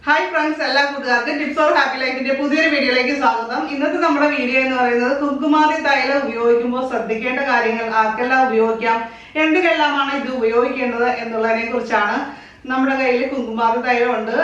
Hi friends, tips or happy life in video like this video Kumkumadi Thailam ഉപയോഗിക്കുമ്പോൾ ശ്രദ്ധിക്കേണ്ട കാര്യങ്ങൾ ആർക്കെല്ലാം ഉപയോഗിക്കാം എന്തിനെല്ലാമാണ് ഇത് ഉപയോഗിക്കേണ്ടത് എന്നുള്ളതിനെക്കുറിച്ചാണ് നമ്മുടെ കയ്യിൽ കുങ്കുമാതി തൈലം ഉണ്ട്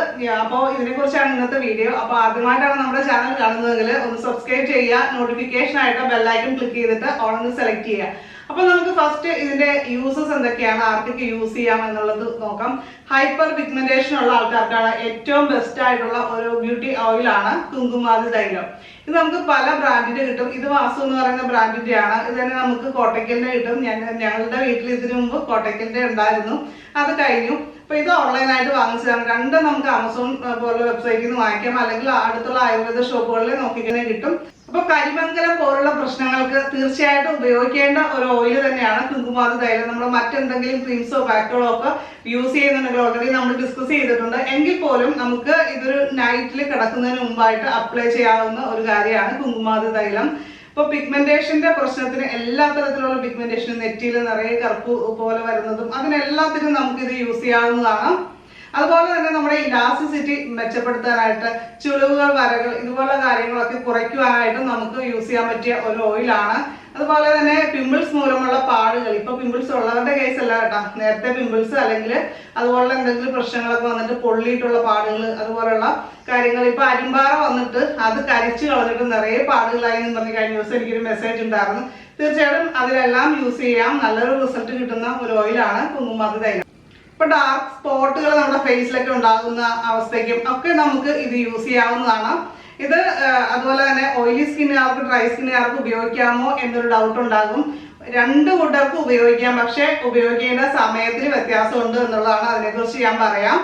അപ്പോൾ ഇതിനെക്കുറിച്ചാണ് ഇന്നത്തെ വീഡിയോ അപ്പോൾ ആദ്യമായിട്ടാണ് നമ്മുടെ ചാനൽ കാണുന്നതെങ്കിൽ ഒന്ന് സബ്സ്ക്രൈബ് ചെയ്യുക നോട്ടിഫിക്കേഷൻ ആയിട്ട് ബെൽ ഐക്കൺ ക്ലിക്ക് ചെയ്തിട്ട് ഓൾ എന്ന് സെലക്ട് ചെയ്യുക അപ്പോൾ നമുക്ക് ഫസ്റ്റ് ഇതിന്റെ യൂസസ് എന്തൊക്കെയാണ് ആർക്കൊക്കെ യൂസ് ചെയ്യാം എന്നുള്ളത് നോക്കാം ഹൈപ്പർ പിഗ്മെന്റേഷൻ ഉള്ള ആൾക്കാർക്കാണ് ഏറ്റവും ബെസ്റ്റ് ആയിട്ടുള്ള ഒരു ബ്യൂട്ടി ഓയിലാണ് കുങ്കുമാതി തൈലം ഇത് നമുക്ക് പല ബ്രാൻഡിന്റെ കിട്ടും ഇത് വാസു എന്ന് പറയുന്ന ബ്രാൻഡിന്റെ ആണ് ഇത് തന്നെ നമുക്ക് കോട്ടക്കലിന്റെ കിട്ടും ഞങ്ങളുടെ വീട്ടിൽ ഇതിനു മുമ്പ് കോട്ടക്കലിന്റെ ഉണ്ടായിരുന്നു അത് കഴിഞ്ഞു അപ്പോൾ ഇത് ഓൺലൈനായിട്ട് വാങ്ങിച്ചതാണ് രണ്ടും നമുക്ക് ആമസോൺ പോലെ വെബ്സൈറ്റിൽ നിന്ന് വാങ്ങിക്കാം അല്ലെങ്കിൽ അടുത്തുള്ള ആയുർവേദ ഷോപ്പുകളിൽ നോക്കിക്കഴിഞ്ഞാൽ കിട്ടും അപ്പോൾ കരിമംഗലം പോലുള്ള പ്രശ്നങ്ങൾക്ക് തീർച്ചയായിട്ടും ഉപയോഗിക്കേണ്ട ഒരു ഓയിൽ തന്നെയാണ് കുങ്കുമാതി തൈലം നമ്മൾ മറ്റെന്തെങ്കിലും ക്രീംസോ പാക്കുകളോ ഒക്കെ യൂസ് ചെയ്യുന്നുണ്ടെങ്കിൽ ഓൾറെഡി നമ്മൾ ഡിസ്കസ് ചെയ്തിട്ടുണ്ട് എങ്കിൽ പോലും നമുക്ക് ഇതൊരു നൈറ്റിൽ കിടക്കുന്നതിന് മുമ്പായിട്ട് അപ്ലൈ ചെയ്യാവുന്ന ഒരു കാര്യമാണ് കുങ്കുമാതി തൈലം ഇപ്പോൾ പിഗ്മെന്റേഷന്റെ പ്രശ്നത്തിന് എല്ലാ തരത്തിലുള്ള പിഗ്മെന്റേഷനും നെറ്റിയിൽ നിറയെ കറുപ്പ് പോലെ വരുന്നതും അതിനെല്ലാത്തിനും നമുക്കിത് യൂസ് ചെയ്യാവുന്നതാണ് അതുപോലെ തന്നെ നമ്മുടെ ഇലാസ്റ്റിസിറ്റി മെച്ചപ്പെടുത്താനായിട്ട് ചുളിവുകൾ വരകൾ ഇതുപോലുള്ള കാര്യങ്ങളൊക്കെ കുറയ്ക്കുവാനായിട്ട് നമുക്ക് യൂസ് ചെയ്യാൻ പറ്റിയ ഒരു ഓയിലാണ് അതുപോലെ തന്നെ പിമ്പിൾസ് മൂലമുള്ള പാടുകൾ ഇപ്പൊ പിമ്പിൾസ് ഉള്ളവരുടെ കേസ് അല്ല കേട്ടോ നേരത്തെ പിമ്പിൾസ് അല്ലെങ്കിൽ അതുപോലുള്ള എന്തെങ്കിലും പ്രശ്നങ്ങളൊക്കെ വന്നിട്ട് പൊള്ളിയിട്ടുള്ള പാടുകൾ അതുപോലുള്ള കാര്യങ്ങൾ ഇപ്പൊ അരിമ്പാറ വന്നിട്ട് അത് കരിച്ചു കളഞ്ഞിട്ട് നിറയെ പാടുകളായി എന്ന് പറഞ്ഞ് കഴിഞ്ഞ ദിവസം എനിക്കൊരു മെസ്സേജ് ഉണ്ടായിരുന്നു തീർച്ചയായിട്ടും അതിലെല്ലാം യൂസ് ചെയ്യാം നല്ലൊരു റിസൾട്ട് കിട്ടുന്ന ഒരു ഓയിലാണ് കുങ്കുമാതി തൈലം ഇപ്പൊ ഡാർക്ക് സ്പോട്ടുകൾ നമ്മുടെ ഫേസിലൊക്കെ ഉണ്ടാകുന്ന അവസ്ഥയ്ക്കും ഒക്കെ നമുക്ക് ഇത് യൂസ് ചെയ്യാവുന്നതാണ് ഇത് അതുപോലെ തന്നെ ഓയിലി സ്കിന്നുകാർക്ക് ഡ്രൈ സ്കിന്നുകാർക്ക് ഉപയോഗിക്കാമോ എന്നൊരു ഡൗട്ട് ഉണ്ടാകും രണ്ട് കൂട്ടർക്കും ഉപയോഗിക്കാം പക്ഷെ ഉപയോഗിക്കേണ്ട സമയത്തിന് വ്യത്യാസമുണ്ട് എന്നുള്ളതാണ് അതിനെക്കുറിച്ച് ഞാൻ പറയാം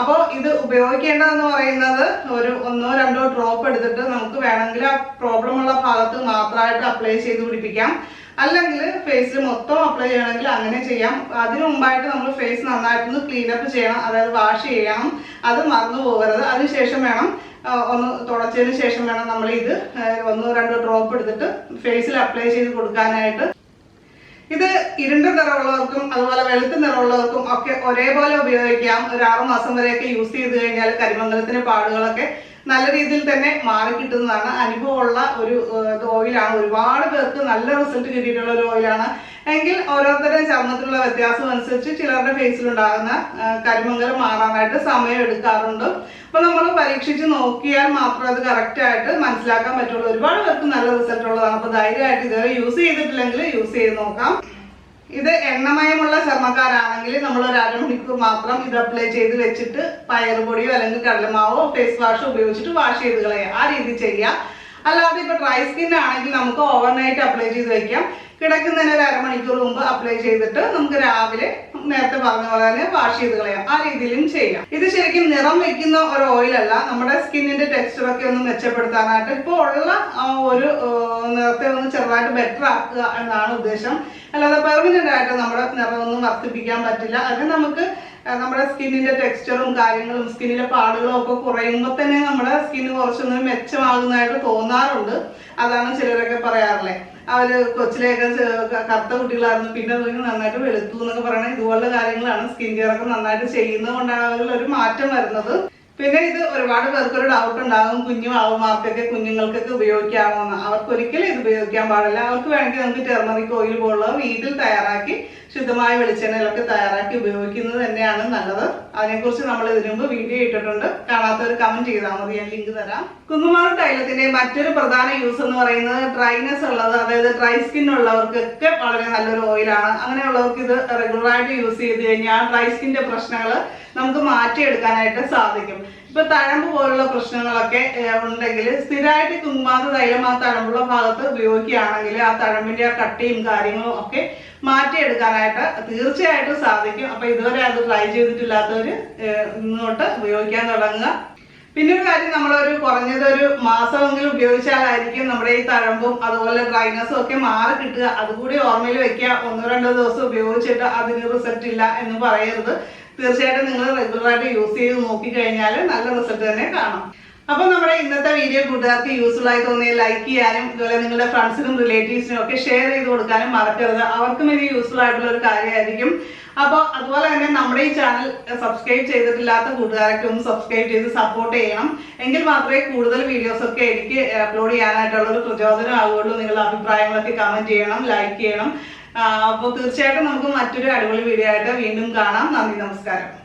അപ്പോൾ ഇത് ഉപയോഗിക്കേണ്ടതെന്ന് പറയുന്നത് ഒരു 1-2 ഡ്രോപ്പ് എടുത്തിട്ട് നമുക്ക് വേണമെങ്കിൽ ആ പ്രോബ്ലം ഉള്ള ഭാഗത്ത് മാത്രമായിട്ട് അപ്ലൈ ചെയ്ത് പിടിപ്പിക്കാം അല്ലെങ്കിൽ ഫേസിൽ മൊത്തം അപ്ലൈ ചെയ്യണമെങ്കിൽ അങ്ങനെ ചെയ്യാം അതിനു മുമ്പായിട്ട് നമ്മൾ ഫേസ് നന്നായിട്ടൊന്ന് ക്ലീൻ അപ്പ് ചെയ്യണം അതായത് വാഷ് ചെയ്യണം അത് മറന്നു പോകരുത് അതിനുശേഷം വേണം ഒന്ന് തുടച്ചതിന് ശേഷം വേണം നമ്മൾ ഇത് 1-2 ഡ്രോപ്പ് എടുത്തിട്ട് ഫേസിൽ അപ്ലൈ ചെയ്ത് കൊടുക്കാനായിട്ട് ഇത് ഇരുണ്ട നിറമുള്ളവർക്കും അതുപോലെ വെളുത്ത നിറമുള്ളവർക്കും ഒക്കെ ഒരേപോലെ ഉപയോഗിക്കാം ഒരു 6 മാസം വരെയൊക്കെ യൂസ് ചെയ്ത് കഴിഞ്ഞാൽ കരിമംഗലത്തിന്റെ പാടുകളൊക്കെ നല്ല രീതിയിൽ തന്നെ മാറി കിട്ടുന്നതാണ് അനുഭവമുള്ള ഒരു ഓയിലാണ് ഒരുപാട് പേർക്ക് നല്ല റിസൾട്ട് കിട്ടിയിട്ടുള്ള ഒരു ഓയിലാണ് എങ്കിൽ ഓരോരുത്തരുടെയും ചർമ്മത്തിലുള്ള വ്യത്യാസം അനുസരിച്ച് ചിലരുടെ ഫേസിലുണ്ടാകുന്ന കരിമംഗലം മാറാനായിട്ട് സമയം എടുക്കാറുണ്ട് അപ്പൊ നമ്മൾ പരീക്ഷിച്ച് നോക്കിയാൽ മാത്രമേ അത് കറക്റ്റ് ആയിട്ട് മനസ്സിലാക്കാൻ പറ്റുള്ളൂ ഒരുപാട് പേർക്ക് നല്ല റിസൾട്ട് ഉള്ളതാണ് അപ്പൊ ധൈര്യമായിട്ട് ഇതുവരെ യൂസ് ചെയ്തിട്ടില്ലെങ്കിൽ യൂസ് ചെയ്ത് നോക്കാം ഇത് എണ്ണമയമുള്ള ചർമ്മക്കാരാണെങ്കിൽ നമ്മൾ ഒരു അരമണിക്കൂർ മാത്രം ഇത് അപ്ലൈ ചെയ്ത് വെച്ചിട്ട് പയറുപൊടിയോ അല്ലെങ്കിൽ കടലമാവോ ഫേസ് വാഷോ ഉപയോഗിച്ചിട്ട് വാഷ് ചെയ്ത് കളയുക ആ രീതി ചെയ്യുക അല്ലാതെ ഇപ്പൊ ഡ്രൈ സ്കിൻ ആണെങ്കിൽ നമുക്ക് ഓവർനൈറ്റ് അപ്ലൈ ചെയ്ത് വെക്കാം കിടക്കുന്നതിന് ഒരു അരമണിക്കൂർ മുമ്പ് അപ്ലൈ ചെയ്തിട്ട് നമുക്ക് രാവിലെ നേരത്തെ പറഞ്ഞ പോലെ തന്നെ വാഷ് ചെയ്ത് കളയാം ആ രീതിയിലും ചെയ്യാം ഇത് ശരിക്കും നിറം വെക്കുന്ന ഒരു ഓയിലല്ല നമ്മുടെ സ്കിന്നിന്റെ ടെക്സ്ചറൊക്കെ ഒന്ന് മെച്ചപ്പെടുത്താനായിട്ട് ഇപ്പോൾ ഉള്ള ഒരു നിറത്തെ ഒന്ന് ചെറുതായിട്ട് ബെറ്റർ ആക്കുക എന്നാണ് ഉദ്ദേശം അല്ലാതെ പെർമനന്റ് ആയിട്ട് നമ്മുടെ നിറമൊന്നും വർദ്ധിപ്പിക്കാൻ പറ്റില്ല അതിന് നമുക്ക് നമ്മുടെ സ്കിന്നിന്റെ ടെക്സ്ചറും കാര്യങ്ങളും സ്കിന്നിലെ പാടുകളും ഒക്കെ കുറയുമ്പോൾ തന്നെ നമ്മുടെ സ്കിന്ന് കുറച്ചൊന്ന് മെച്ചമാകുന്നതായിട്ട് തോന്നാറുണ്ട് അതാണ് ചിലരൊക്കെ പറയാറില്ലേ അവര് കൊച്ചിലെയൊക്കെ കറുത്ത കുട്ടികളായിരുന്നു പിന്നെ നന്നായിട്ട് വെളുത്തു എന്നൊക്കെ പറയണത് ഇതുപോലുള്ള കാര്യങ്ങളാണ് സ്കിൻ കെയർ ഒക്കെ നന്നായിട്ട് ചെയ്യുന്നത് കൊണ്ടാണ് അതിൽ ഒരു മാറ്റം വരുന്നത് പിന്നെ ഇത് ഒരുപാട് പേർക്കൊരു ഡൗട്ട് ഉണ്ടാകും കുഞ്ഞു മാവന്മാർക്കൊക്കെ കുഞ്ഞുങ്ങൾക്കൊക്കെ ഉപയോഗിക്കാമെന്ന് അവർക്ക് ഒരിക്കലും ഇത് ഉപയോഗിക്കാൻ പാടില്ല അവർക്ക് വേണമെങ്കിൽ നമുക്ക് ടെർമറിക് ഓയിൽ പോലുള്ളത് വീട്ടിൽ തയ്യാറാക്കി ശുദ്ധമായ വെളിച്ചെണ്ണയിലൊക്കെ തയ്യാറാക്കി ഉപയോഗിക്കുന്നത് തന്നെയാണ് നല്ലത് അതിനെക്കുറിച്ച് നമ്മൾ ഇതിനു മുമ്പ് വീഡിയോ ഇട്ടിട്ടുണ്ട് കാണാത്തവർ കമന്റ് ചെയ്താൽ മതി ഞാൻ ലിങ്ക് തരാം കുങ്കുമാതി തൈലത്തിന്റെ മറ്റൊരു പ്രധാന യൂസ് എന്ന് പറയുന്നത് ഡ്രൈനെസ് ഉള്ളത് അതായത് ഡ്രൈ സ്കിൻ ഉള്ളവർക്കൊക്കെ വളരെ നല്ലൊരു ഓയിലാണ് അങ്ങനെയുള്ളവർക്ക് ഇത് റെഗുലറായിട്ട് യൂസ് ചെയ്ത് കഴിഞ്ഞാൽ ഡ്രൈ സ്കിന്റെ പ്രശ്നങ്ങൾ നമുക്ക് മാറ്റിയെടുക്കാനായിട്ട് സാധിക്കും ഇപ്പൊ തഴമ്പ് പോലുള്ള പ്രശ്നങ്ങളൊക്കെ ഉണ്ടെങ്കിൽ സ്ഥിരമായിട്ട് കുങ്കുമാതി തൈലം ആ തഴമ്പുള്ള ഭാഗത്ത് ഉപയോഗിക്കുകയാണെങ്കിൽ ആ തഴമ്പിന്റെ ആ കട്ടിയും കാര്യങ്ങളും ഒക്കെ മാറ്റിയെടുക്കാനായിട്ട് തീർച്ചയായിട്ടും സാധിക്കും അപ്പൊ ഇതുവരെ അത് ട്രൈ ചെയ്തിട്ടില്ലാത്തവര് ഇങ്ങോട്ട് ഉപയോഗിക്കാൻ തുടങ്ങുക പിന്നെ ഒരു കാര്യം നമ്മളൊരു കുറഞ്ഞത് ഒരു മാസമെങ്കിലും ഉപയോഗിച്ചാലായിരിക്കും നമ്മുടെ ഈ തഴമ്പും അതുപോലെ ഡ്രൈനസും ഒക്കെ മാറി കിട്ടുക അതുകൂടി ഓർമ്മയിൽ വെക്കുക 1-2 ദിവസം ഉപയോഗിച്ചിട്ട് അതിന് റിസൾട്ട് ഇല്ല എന്ന് പറയരുത് തീർച്ചയായിട്ടും നിങ്ങൾ റെഗുലറായിട്ട് യൂസ് ചെയ്ത് നോക്കിക്കഴിഞ്ഞാൽ നല്ല റിസൾട്ട് തന്നെ കാണാം അപ്പോൾ നമ്മുടെ ഇന്നത്തെ വീഡിയോ കൂട്ടുകാർക്ക് യൂസ്ഫുൾ ആയി തോന്നിയാൽ ലൈക്ക് ചെയ്യാനും അതുപോലെ നിങ്ങളുടെ ഫ്രണ്ട്സിനും റിലേറ്റീവ്സിനും ഒക്കെ ഷെയർ ചെയ്ത് കൊടുക്കാനും മറക്കരുത് അവർക്കും ഇത് യൂസ്ഫുൾ ആയിട്ടുള്ള ഒരു കാര്യമായിരിക്കും അപ്പോൾ അതുപോലെ തന്നെ നമ്മുടെ ഈ ചാനൽ സബ്സ്ക്രൈബ് ചെയ്തിട്ടില്ലാത്ത കൂട്ടുകാരൊക്കെ ഒന്ന് സബ്സ്ക്രൈബ് ചെയ്ത് സപ്പോർട്ട് ചെയ്യണം. എങ്കിൽ മാത്രമേ കൂടുതൽ വീഡിയോസ് ഒക്കെ എനിക്ക് അപ്ലോഡ് ചെയ്യാനായിട്ടുള്ള ഒരു പ്രചോദനം ആവുകയുള്ളൂ. നിങ്ങളുടെ അഭിപ്രായങ്ങളൊക്കെ കമന്റ് ചെയ്യണം, ലൈക്ക് ചെയ്യണം. അപ്പോൾ തീർച്ചയായിട്ടും നമുക്ക് മറ്റൊരു അടിപൊളി വീഡിയോ ആയിട്ട് വീണ്ടും കാണാം. നന്ദി, നമസ്കാരം.